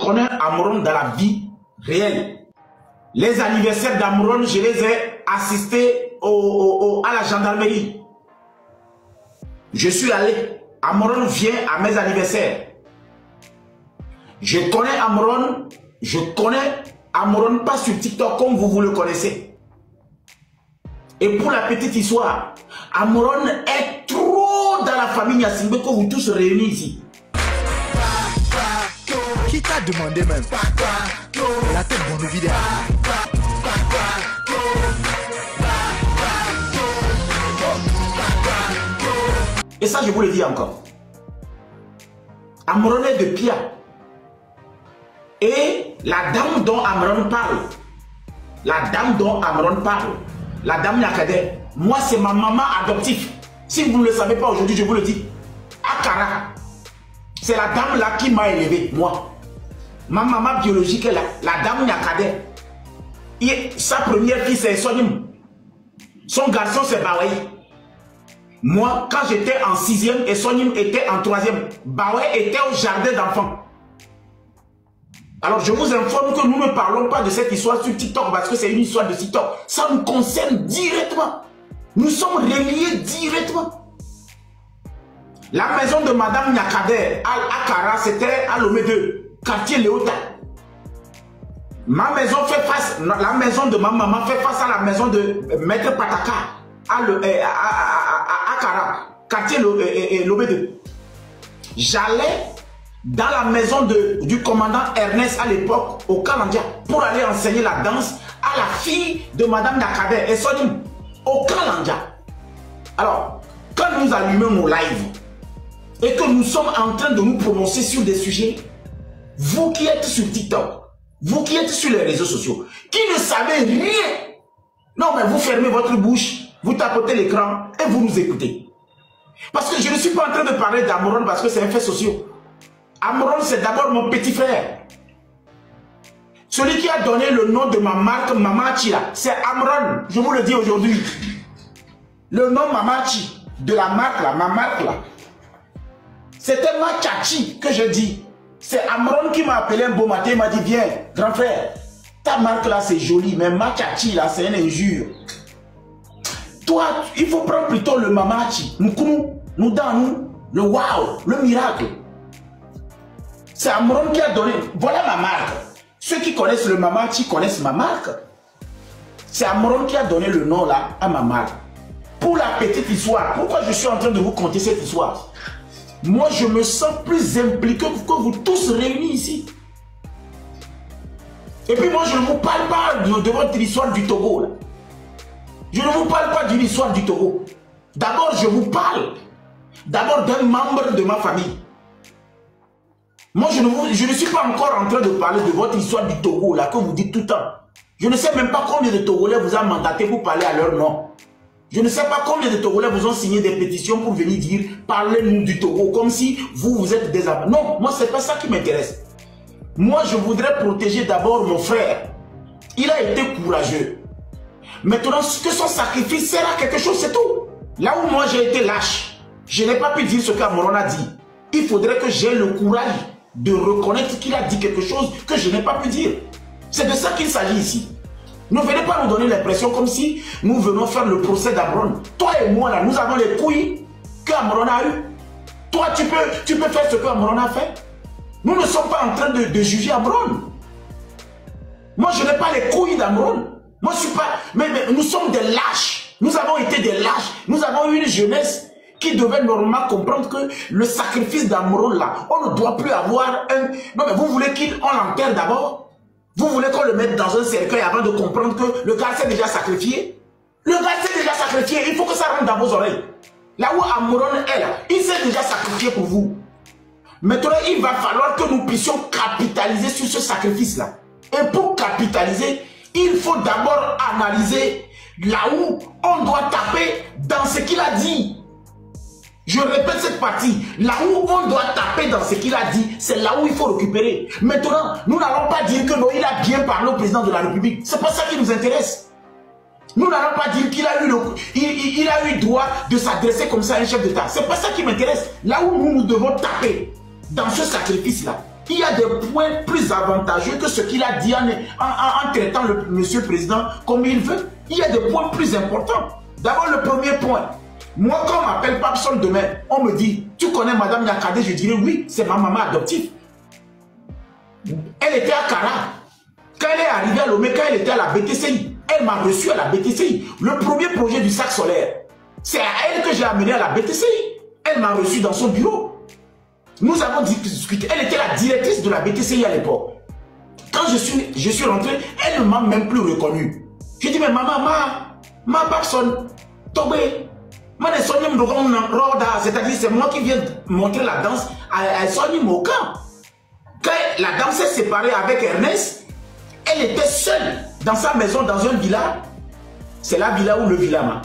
connais Amron dans la vie réelle. Les anniversaires d'Amron, je les ai assistés à la gendarmerie. Je suis allé. Amron vient à mes anniversaires. Je connais Amron. Je connais Amron pas sur TikTok comme vous le connaissez. Et pour la petite histoire, Amron est trop dans la famille Yassimbe que vous tous réunis ici. Qui t'a demandé même? La tête dans nos vidéos. Et ça, je vous le dis encore. Amron est de Pia. Et la dame dont Amron parle, la dame Nyakade, moi c'est ma maman adoptive. Si vous ne le savez pas aujourd'hui, je vous le dis. Akara, c'est la dame là qui m'a élevé, moi. Ma maman biologique est là, la dame Nyakade. Et sa première fille c'est Sonim. Son garçon c'est Bawai. Moi, quand j'étais en 6e et Sonim était en 3e, Bawai était au jardin d'enfants. Alors je vous informe que nous ne parlons pas de cette histoire sur TikTok parce que c'est une histoire de TikTok. Ça nous concerne directement. Nous sommes reliés directement. La maison de Madame Nyakader à Akara, c'était à Lomé 2, quartier Léota. Ma maison fait face, la maison de ma maman fait face à la maison de Maître Pataka à Akara, quartier Lomé 2. J'allais dans la maison du commandant Ernest à l'époque, au Kalandia, pour aller enseigner la danse à la fille de Madame Nyakader et Sonim, au Kalandia. Alors, quand nous allumons nos lives et que nous sommes en train de nous prononcer sur des sujets, vous qui êtes sur TikTok, vous qui êtes sur les réseaux sociaux, qui ne savez rien, non mais vous fermez votre bouche, vous tapotez l'écran et vous nous écoutez. Parce que je ne suis pas en train de parler d'Amron parce que c'est un fait social. Amron, c'est d'abord mon petit frère. Celui qui a donné le nom de ma marque Mamachi, c'est Amron. Je vous le dis aujourd'hui. Le nom Mamachi de la marque là, ma marque là, c'était Machachi que je dis. C'est Amron qui m'a appelé un beau matin, il m'a dit viens, grand frère, ta marque là c'est joli, mais Machachi là c'est une injure. Toi, il faut prendre plutôt le Mamachi. Nous dans nous, le wow, le miracle. C'est Amron qui a donné. Voilà ma marque. Ceux qui connaissent le Mamachi connaissent ma marque. C'est Amron qui a donné le nom là à ma marque. Pour la petite histoire, pourquoi je suis en train de vous conter cette histoire? Moi, je me sens plus impliqué que vous tous réunis ici. Et puis moi, je ne vous parle pas de votre histoire du Togo. Là. Je ne vous parle pas d'une histoire du Togo. D'abord, je vous parle d'abord d'un membre de ma famille. Moi, je ne suis pas encore en train de parler de votre histoire du Togo, là, que vous dites tout le temps. Je ne sais même pas combien de Togolais vous ont mandaté pour parler à leur nom. Je ne sais pas combien de Togolais vous ont signé des pétitions pour venir dire « Parlez-nous du Togo », comme si vous êtes des amis. Non, moi, ce n'est pas ça qui m'intéresse. Moi, je voudrais protéger d'abord mon frère. Il a été courageux. Maintenant, que son sacrifice sert à quelque chose, c'est tout. Là où moi, j'ai été lâche, je n'ai pas pu dire ce qu'Amron a dit. Il faudrait que j'ai le courage de reconnaître qu'il a dit quelque chose que je n'ai pas pu dire. C'est de ça qu'il s'agit ici. Ne venez pas nous donner l'impression comme si nous venons faire le procès d'Amron. Toi et moi, là, nous avons les couilles qu'Amron a eu. Toi, tu peux faire ce qu'Amron a fait. Nous ne sommes pas en train de juger Amron. Moi, je n'ai pas les couilles d'Amron. Moi, je suis pas... Mais nous sommes des lâches. Nous avons été des lâches. Nous avons eu une jeunesse qui devait normalement comprendre que le sacrifice d'Amron là, on ne doit plus avoir un... Non mais vous voulez qu'on l'enterre d'abord? Vous voulez qu'on le mette dans un cercueil avant de comprendre que le gars s'est déjà sacrifié? Le gars s'est déjà sacrifié, il faut que ça rentre dans vos oreilles. Là où Amron est là, il s'est déjà sacrifié pour vous. Maintenant, il va falloir que nous puissions capitaliser sur ce sacrifice là. Et pour capitaliser, il faut d'abord analyser là où on doit taper dans ce qu'il a dit. Je répète cette partie. Là où on doit taper dans ce qu'il a dit, c'est là où il faut récupérer. Maintenant, nous n'allons pas dire que non, il a bien parlé au président de la République. C'est pas ça qui nous intéresse. Nous n'allons pas dire qu'il a eu droit de s'adresser comme ça à un chef d'État. C'est pas ça qui m'intéresse. Là où nous devons taper, dans ce sacrifice-là, Il y a des points plus avantageux que ce qu'il a dit en traitant le monsieur président comme il veut. Il y a des points plus importants. D'abord, le premier point. Moi, quand on m'appelle Papson demain, on me dit, tu connais Madame Nyakade? Je dirais oui, c'est ma maman adoptive. Elle était à Kara. Quand elle est arrivée à Lomé, quand elle était à la BTCI, elle m'a reçu à la BTCI. Le premier projet du sac solaire, c'est à elle que j'ai amené à la BTCI. Elle m'a reçu dans son bureau. Nous avons discuté. Elle était la directrice de la BTCI à l'époque. Quand je suis rentré, elle ne m'a même plus reconnu. J'ai dit, mais maman, ma personne, Tobé, c'est-à-dire c'est moi qui viens montrer la danse à Sonny Moka. Quand la dame s'est séparée avec Ernest, elle était seule dans sa maison, dans un villa. C'est la villa ou le villa, man?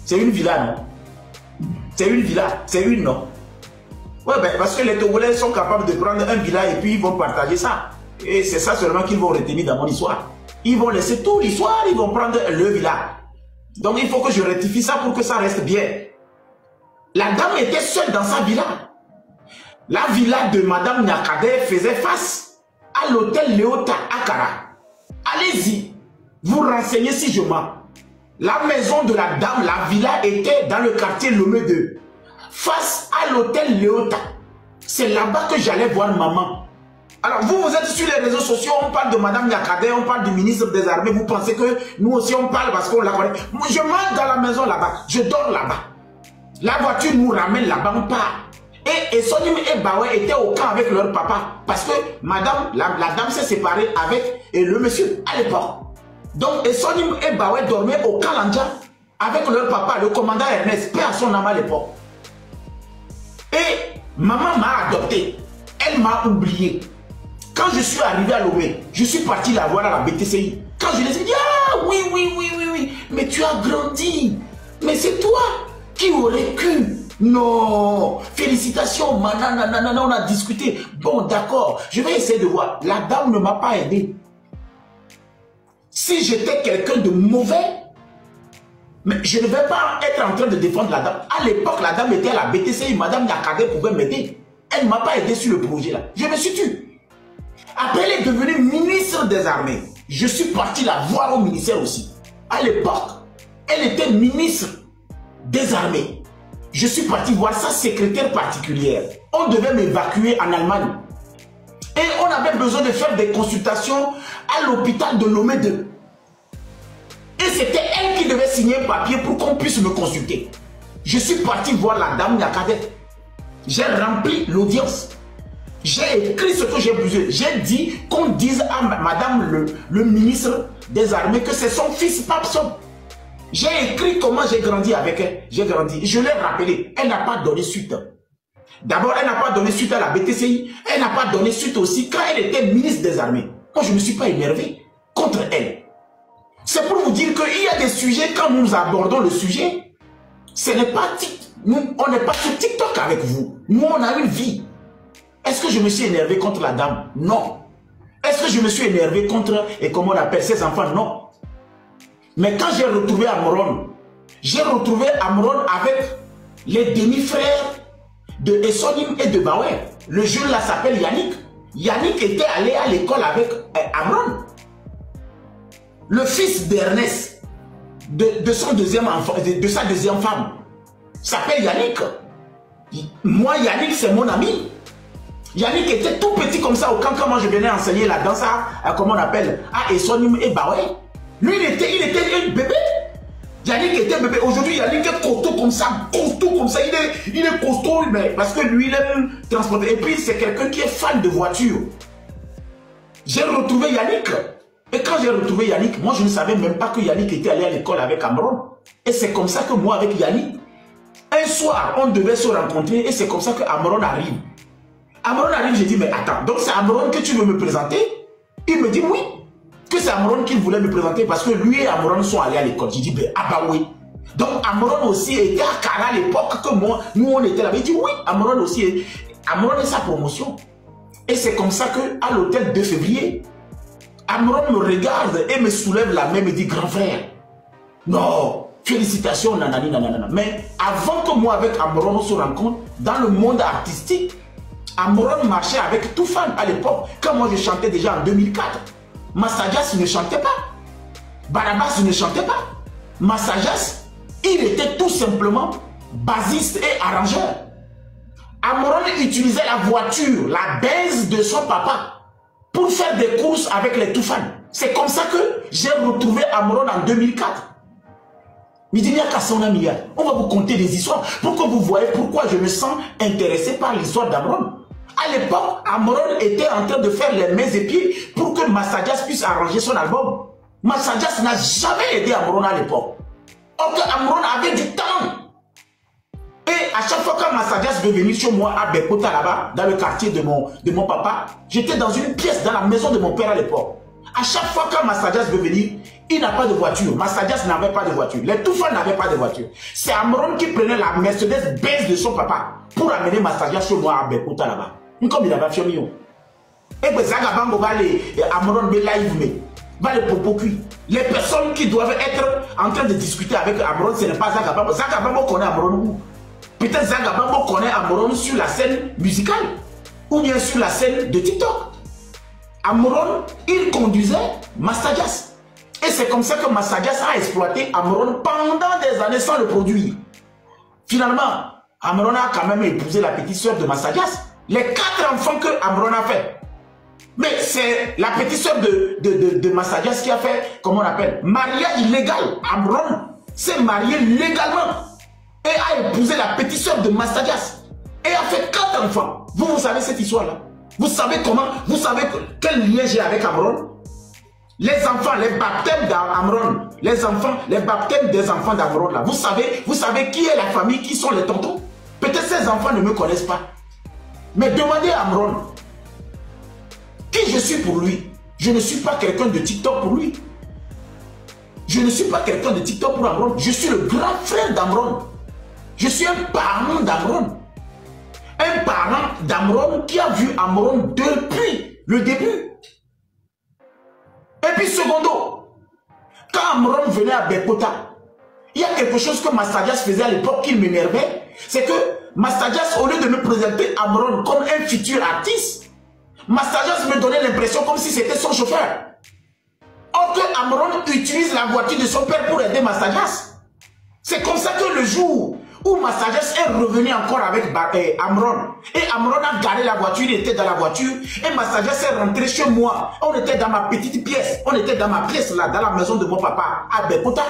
C'est une villa, non? C'est une villa, c'est une, non? Ouais, ben, parce que les Togolais sont capables de prendre un villa et puis ils vont partager ça. Et c'est ça seulement qu'ils vont retenir dans mon histoire. Ils vont laisser toute l'histoire, ils vont prendre le villa. Donc il faut que je rectifie ça pour que ça reste bien. La dame était seule dans sa villa. La villa de Madame Nyakade faisait face à l'hôtel Léota à Kara. Allez-y, vous renseignez si je mens. La maison de la dame, la villa était dans le quartier Lomé 2. Face à l'hôtel Léota. C'est là-bas que j'allais voir maman. Alors vous êtes sur les réseaux sociaux, on parle de Madame Nyakade, on parle du ministre des Armées, vous pensez que nous aussi on parle parce qu'on la connaît. Je mange dans la maison là-bas, je dors là-bas. La voiture nous ramène là-bas, on part. Et Sonim et Bawe étaient au camp avec leur papa. Parce que madame, la dame s'est séparée avec le monsieur à l'époque. Donc Sonim et Bawe dormaient au camp Lanja avec leur papa, le commandant Ernest, paix à son âme à l'époque. Et maman m'a adopté. Elle m'a oublié. Quand je suis arrivé à Lomé, je suis parti la voir à la BTCI. Quand je les ai dit, ah oui, mais tu as grandi. Mais c'est toi qui aurais pu. Non, félicitations, manana, on a discuté. Bon, d'accord, je vais essayer de voir. La dame ne m'a pas aidé. Si j'étais quelqu'un de mauvais, mais je ne vais pas être en train de défendre la dame. À l'époque, la dame était à la BTCI, Madame Nyakade pouvait m'aider. Elle ne m'a pas aidé sur le projet là. Je me suis tué. Après, elle est devenue ministre des Armées. Je suis parti la voir au ministère aussi. À l'époque, elle était ministre des Armées. Je suis parti voir sa secrétaire particulière. On devait m'évacuer en Allemagne. Et on avait besoin de faire des consultations à l'hôpital de Lomé 2. Et c'était elle qui devait signer un papier pour qu'on puisse me consulter. Je suis parti voir la dame Nyakade. J'ai rempli l'audience. J'ai écrit ce que j'ai besoin. J'ai dit qu'on dise à madame le ministre des Armées que c'est son fils Papson. J'ai écrit comment j'ai grandi avec elle. J'ai grandi. Je l'ai rappelé. Elle n'a pas donné suite. D'abord, elle n'a pas donné suite à la BTCI. Elle n'a pas donné suite aussi quand elle était ministre des Armées. Moi, je ne me suis pas énervé contre elle. C'est pour vous dire qu'il y a des sujets, quand nous abordons le sujet, ce n'est pas nous, on n'est pas sur TikTok avec vous. Nous, on a une vie. Est-ce que je me suis énervé contre la dame? Non. Est-ce que je me suis énervé contre, et comment on appelle, ses enfants? Non. Mais quand j'ai retrouvé Amron, j'ai retrouvé Amron avec les demi-frères de Essonim et de Bauer. Le jeune là s'appelle Yannick. Yannick était allé à l'école avec Amron. Le fils d'Ernest, de son deuxième enfant, de sa deuxième femme, s'appelle Yannick. Moi, Yannick, c'est mon ami. Yannick était tout petit comme ça au camp quand moi je venais enseigner la danse à comment on appelle, à Essonim et Bauer. Lui, il était un bébé. Yannick était bébé. Aujourd'hui, Yannick est costaud comme ça. Il est costaud, mais parce que lui, il aime transporter. Et puis, c'est quelqu'un qui est fan de voiture. J'ai retrouvé Yannick. Et quand j'ai retrouvé Yannick, moi, je ne savais même pas que Yannick était allé à l'école avec Amron. Et c'est comme ça que moi, avec Yannick, un soir, on devait se rencontrer. Et c'est comme ça que Amron arrive. Amron arrive, j'ai dit, mais attends, donc c'est Amron que tu veux me présenter? Il me dit oui. Que c'est Amron qui voulait me présenter parce que lui et Amron sont allés à l'école. J'ai dit, ben, ah bah oui. Donc Amron aussi était à Kara à l'époque que moi, nous on était là. Il dit oui, Amron aussi. Amron est sa promotion. Et c'est comme ça qu'à l'hôtel 2 février, Amron me regarde et me soulève la main et me dit, grand frère, non, félicitations, nanani, nanana. Mais avant que moi avec Amron on se rencontre, dans le monde artistique, Amron marchait avec Toufan à l'époque, quand moi je chantais déjà en 2004. Massajas ne chantait pas. Barabas ne chantait pas. Massajas, il était tout simplement bassiste et arrangeur. Amron utilisait la voiture, la Benz de son papa, pour faire des courses avec les Toufan. C'est comme ça que j'ai retrouvé Amron en 2004. On va vous conter des histoires pour que vous voyez pourquoi je me sens intéressé par l'histoire d'Amron. À l'époque, Amron était en train de faire les mains et pieds pour que Massajas puisse arranger son album. Massajas n'a jamais aidé Amron à l'époque. Or que Amron avait du talent. Et à chaque fois que Massajas veut venir chez moi à Bekota là-bas, dans le quartier de mon papa, j'étais dans une pièce dans la maison de mon père à l'époque. À chaque fois que Massajas veut venir, il n'a pas de voiture. Massajas n'avait pas de voiture. Les Toufan n'avaient pas de voiture. C'est Amron qui prenait la Mercedes Benz de son papa pour amener Massajas chez moi à Bekota là-bas. Comme il avait fait mieux. Et bien, Zagabango va les Amron live, va les propos cuits. Les personnes qui doivent être en train de discuter avec Amron, ce n'est pas Zagabango. Zagabango connaît Amron. Peut-être Zagabango connaît Amron sur la scène musicale ou bien sur la scène de TikTok. Amron, il conduisait Massajas. Et c'est comme ça que Massajas a exploité Amron pendant des années sans le produire. Finalement, Amron a quand même épousé la petite soeur de Massajas. Les 4 enfants que Amron a fait. Mais c'est la petite soeur de Massajas qui a fait, comment on appelle, mariage illégal. Amron s'est marié légalement et a épousé la petite soeur de Massajas. Et a fait 4 enfants. Vous savez cette histoire-là? Vous savez comment? Vous savez quel lien j'ai avec Amron? Les enfants, les baptêmes d'Amron, les baptêmes des enfants d'Amron là. Vous savez qui est la famille, qui sont les tontons? Peut-être ces enfants ne me connaissent pas. Mais demandez à Amron qui je suis pour lui. Je ne suis pas quelqu'un de TikTok pour lui. Je ne suis pas quelqu'un de TikTok pour Amron. Je suis le grand frère d'Amron. Je suis un parent d'Amron. Un parent d'Amron qui a vu Amron depuis le début. Et puis secondo, quand Amron venait à Bekota, il y a quelque chose que Massajas faisait à l'époque qui m'énervait. C'est que Massajas, au lieu de me présenter Amron comme un futur artiste, Massajas me donnait l'impression comme si c'était son chauffeur. Or que Amron utilise la voiture de son père pour aider Massajas. C'est comme ça que le jour où Massajas est revenu encore avec Amron, et Amron a garé la voiture, il était dans la voiture, et Massajas est rentré chez moi. On était dans ma petite pièce, on était dans ma pièce là, dans la maison de mon papa, à Bekota.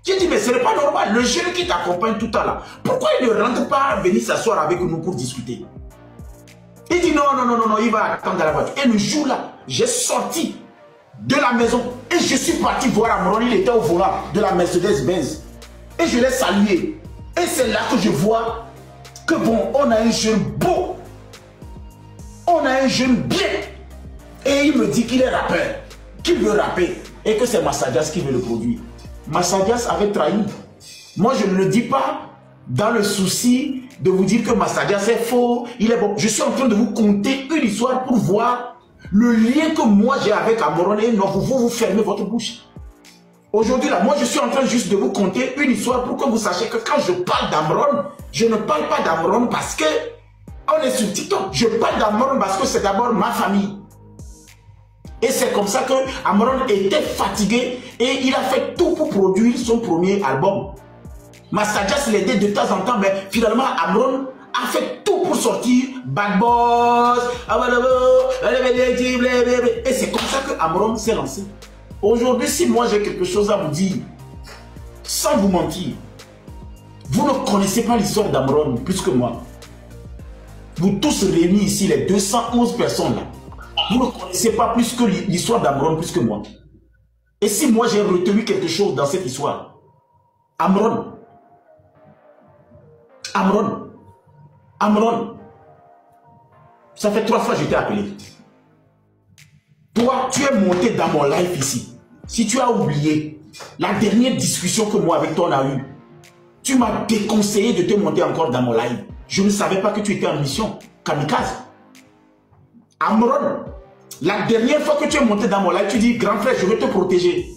J'ai dit, mais ce n'est pas normal, le jeune qui t'accompagne tout le temps là, pourquoi il ne rentre pas venir s'asseoir avec nous pour discuter? Il dit non, il va attendre dans la voiture. Et le jour là, j'ai sorti de la maison et je suis parti voir Amron, il était au volant de la Mercedes-Benz. Et je l'ai salué. Et c'est là que je vois que bon, on a un jeune beau. On a un jeune bien. Et il me dit qu'il est rappeur, qu'il veut rapper. Et que c'est Massajas qui veut le produire. Massajas avait trahi. Moi, je ne le dis pas dans le souci de vous dire que Massajas est faux, il est bon. Je suis en train de vous conter une histoire pour voir le lien que moi j'ai avec Amron. Et non, vous fermez votre bouche. Aujourd'hui, là, moi, je suis en train juste de vous conter une histoire pour que vous sachiez que quand je parle d'Amron, je ne parle pas d'Amron parce que on est sur TikTok. Je parle d'Amron parce que c'est d'abord ma famille. Et c'est comme ça que Amron était fatigué et il a fait tout pour produire son premier album. Massajas l'aidait de temps en temps, mais finalement, Amron a fait tout pour sortir Bad Boss. Et c'est comme ça que Amron s'est lancé. Aujourd'hui, si moi j'ai quelque chose à vous dire, sans vous mentir, vous ne connaissez pas l'histoire d'Amron plus que moi. Vous tous réunis ici, les 211 personnes là, vous ne connaissez pas plus que l'histoire d'Amron plus que moi. Et si moi j'ai retenu quelque chose dans cette histoire, Amron, ça fait 3 fois que je t'ai appelé. Toi, tu es monté dans mon live ici. Si tu as oublié la dernière discussion que moi avec toi on a eue, tu m'as déconseillé de te monter encore dans mon live. Je ne savais pas que tu étais en mission kamikaze. Amron, la dernière fois que tu es monté dans mon live, tu dis, grand frère, je vais te protéger.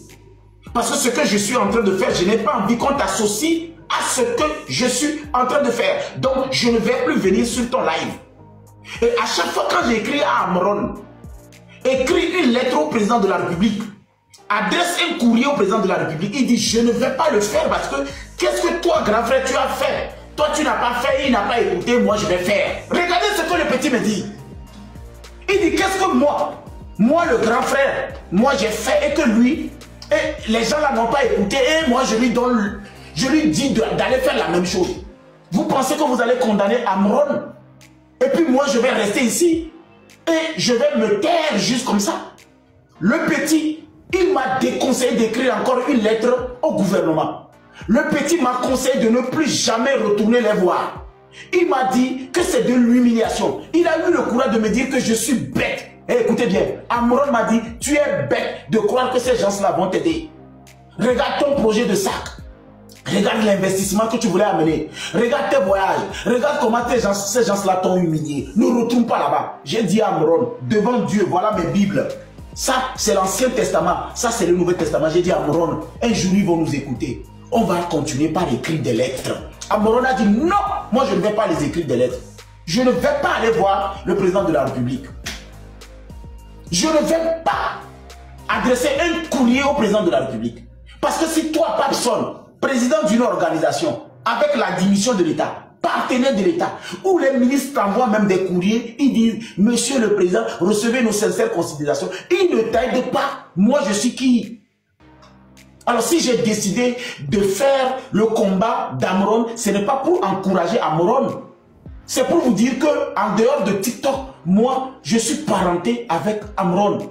Parce que ce que je suis en train de faire, je n'ai pas envie qu'on t'associe à ce que je suis en train de faire. Donc, je ne vais plus venir sur ton live. Et à chaque fois quand j'écris à Amron, écris une lettre au président de la République, adresse un courrier au président de la République, il dit je ne vais pas le faire parce que qu'est-ce que toi grand frère tu as fait? Toi tu n'as pas fait, il n'a pas écouté, moi je vais faire. Regardez ce que le petit me dit. Il dit qu'est-ce que moi le grand frère, moi j'ai fait et que lui, et les gens là n'ont pas écouté et moi je lui dis d'aller faire la même chose. Vous pensez que vous allez condamner Amron? Et puis moi je vais rester ici et je vais me taire juste comme ça. Le petit, il m'a déconseillé d'écrire encore une lettre au gouvernement. Le petit m'a conseillé de ne plus jamais retourner les voir. Il m'a dit que c'est de l'humiliation. Il a eu le courage de me dire que je suis bête. Et écoutez bien, Amron m'a dit, tu es bête de croire que ces gens-là vont t'aider. Regarde ton projet de sac. Regarde l'investissement que tu voulais amener. Regarde tes voyages. Regarde comment ces gens-là t'ont humilié. Ne retourne pas là-bas. J'ai dit à Amron, devant Dieu, voilà mes Bibles. Ça, c'est l'Ancien Testament. Ça, c'est le Nouveau Testament. J'ai dit à Amron, un jour, ils vont nous écouter. On va continuer par écrire des lettres. Amron a dit, non, moi, je ne vais pas les écrire des lettres. Je ne vais pas aller voir le président de la République. Je ne vais pas adresser un courrier au président de la République. Parce que si toi, Papson, président d'une organisation, avec la démission de l'État, partenaire de l'État, où les ministres t'envoient même des courriers, ils disent, monsieur le président, recevez nos sincères considérations. Ils ne t'aident pas. Moi, je suis qui? Alors, si j'ai décidé de faire le combat d'Amron, ce n'est pas pour encourager Amron. C'est pour vous dire que en dehors de TikTok, moi, je suis parenté avec Amron.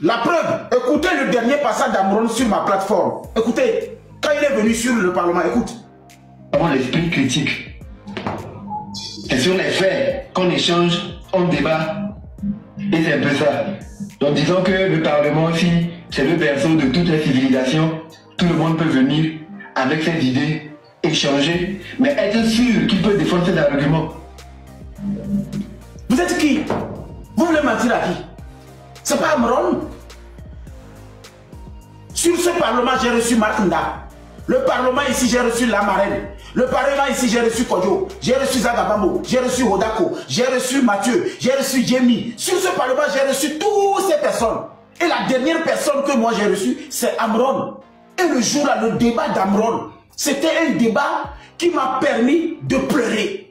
La preuve, écoutez le dernier passage d'Amron sur ma plateforme. Écoutez, quand il est venu sur le Parlement, écoute. L'esprit critique. C'est sur les faits qu'on échange, on débat. Et c'est un peu ça. Donc disons que le Parlement aussi, c'est le berceau de toutes les civilisations. Tout le monde peut venir avec ses idées, échanger, mais être sûr qu'il peut défendre ses arguments. Vous êtes qui? Vous voulez mentir à qui? C'est pas Amron. Sur ce Parlement, j'ai reçu Marc Nda. Le Parlement ici, j'ai reçu la marraine. Le Parlement ici, j'ai reçu Kodjo. J'ai reçu Zagabambo. J'ai reçu Hodako. J'ai reçu Mathieu. J'ai reçu Jemmy. Sur ce Parlement, j'ai reçu toutes ces personnes. Et la dernière personne que moi j'ai reçue, c'est Amron. Et le jour-là, le débat d'Amron, c'était un débat qui m'a permis de pleurer.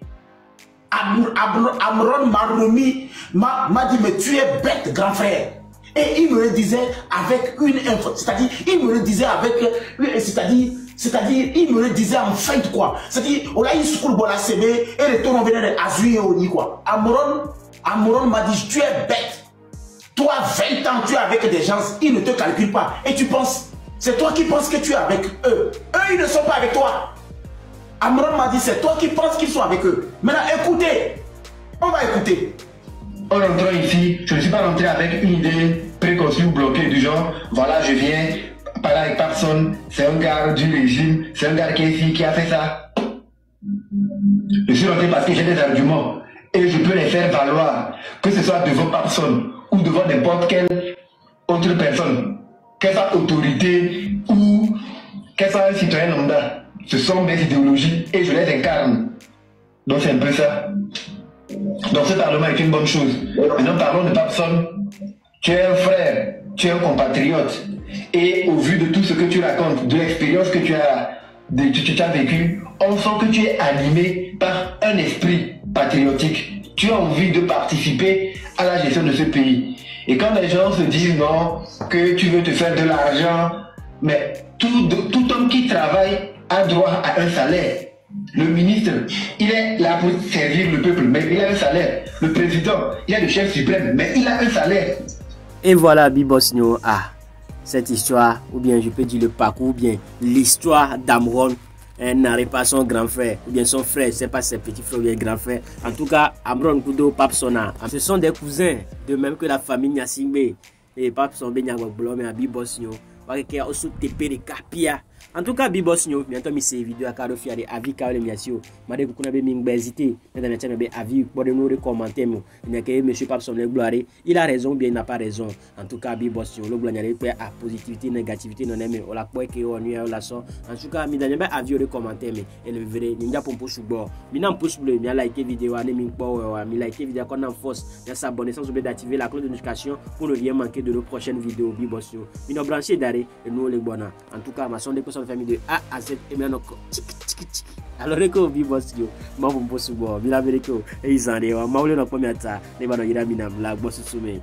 Amron m'a remis, m'a dit, mais tu es bête, grand frère. Et il me le disait avec une info, c'est-à-dire, il me le disait avec, c'est-à-dire, il me le disait en feinte, quoi. C'est-à-dire, on a eu ce coup de la CB, et le tour, on venait d'Azui et Oni, quoi. Amron m'a dit, tu es bête. Toi, 20 ans, tu es avec des gens, ils ne te calculent pas. Et tu penses, c'est toi qui penses que tu es avec eux. Eux, ils ne sont pas avec toi. Amron m'a dit, c'est toi qui penses qu'ils sont avec eux. Maintenant, écoutez. On va écouter. En rentrant ici, je ne suis pas rentré avec une idée préconçue ou bloquée du genre, voilà, je viens parler avec personne, c'est un gars du régime, c'est un gars qui est ici, qui a fait ça. Je suis rentré parce que j'ai des arguments et je peux les faire valoir, que ce soit devant personne ou devant n'importe quelle autre personne, qu'elle soit autorité ou qu'elle soit un citoyen lambda. Ce sont mes idéologies et je les incarne. Donc c'est un peu ça. Donc ce Parlement est une bonne chose. Maintenant parlons de personne. Tu es un frère, tu es un compatriote. Et au vu de tout ce que tu racontes, de l'expérience que tu as vécue, on sent que tu es animé par un esprit patriotique. Tu as envie de participer à la gestion de ce pays. Et quand les gens se disent non, que tu veux te faire de l'argent, mais tout homme qui travaille a droit à un salaire. Le ministre, il est là pour servir le peuple, mais il a un salaire. Le président, il est le chef suprême, mais il a un salaire. Et voilà, Bibosnio, cette histoire, ou bien je peux dire le parcours, ou bien l'histoire d'Amron, n'arrive pas son grand frère, ou bien son frère, c'est pas ses petits frères ou bien grand frère. En tout cas, Amron Kudo, Papsona, ce sont des cousins, de même que la famille Nyasingbe, et Papson Benyagwa Blom et Bibosnio, qui a aussi TP de Kapia. En tout cas, Bibos Nyo, bientôt mis ces vidéos à Caro Fiare, avis Caro Miasio, Madé Kukunabe Mingbezité, dans la chaîne avis, pour nous recommander, il n'y a que monsieur Papson le gloire, il a raison, bien il n'a pas raison. En tout cas, Bibos Nyo, le gloire à positivité, négativité, non aimé, on la quoi que on y a la son. En tout cas, il n'y a avis recommander, mais elle est vrai, il n'y a pas pour sous bord. Il n'y a pouce bleu, il y a liké vidéo, il y a liké vidéo qu'on en force, il y a s'abonner sans oublier d'activer la cloche de notification pour ne rien manquer de nos prochaines vidéos. Bibos Nyo, il nous branché d'arrêt et nous les bonnes. En tout cas, ma son de famille de A à Z et bien encore alors que Bibos Nyo ma bon boss bo bila bereko e izande wa mawle na première ta ne ba no yira mina la boss soume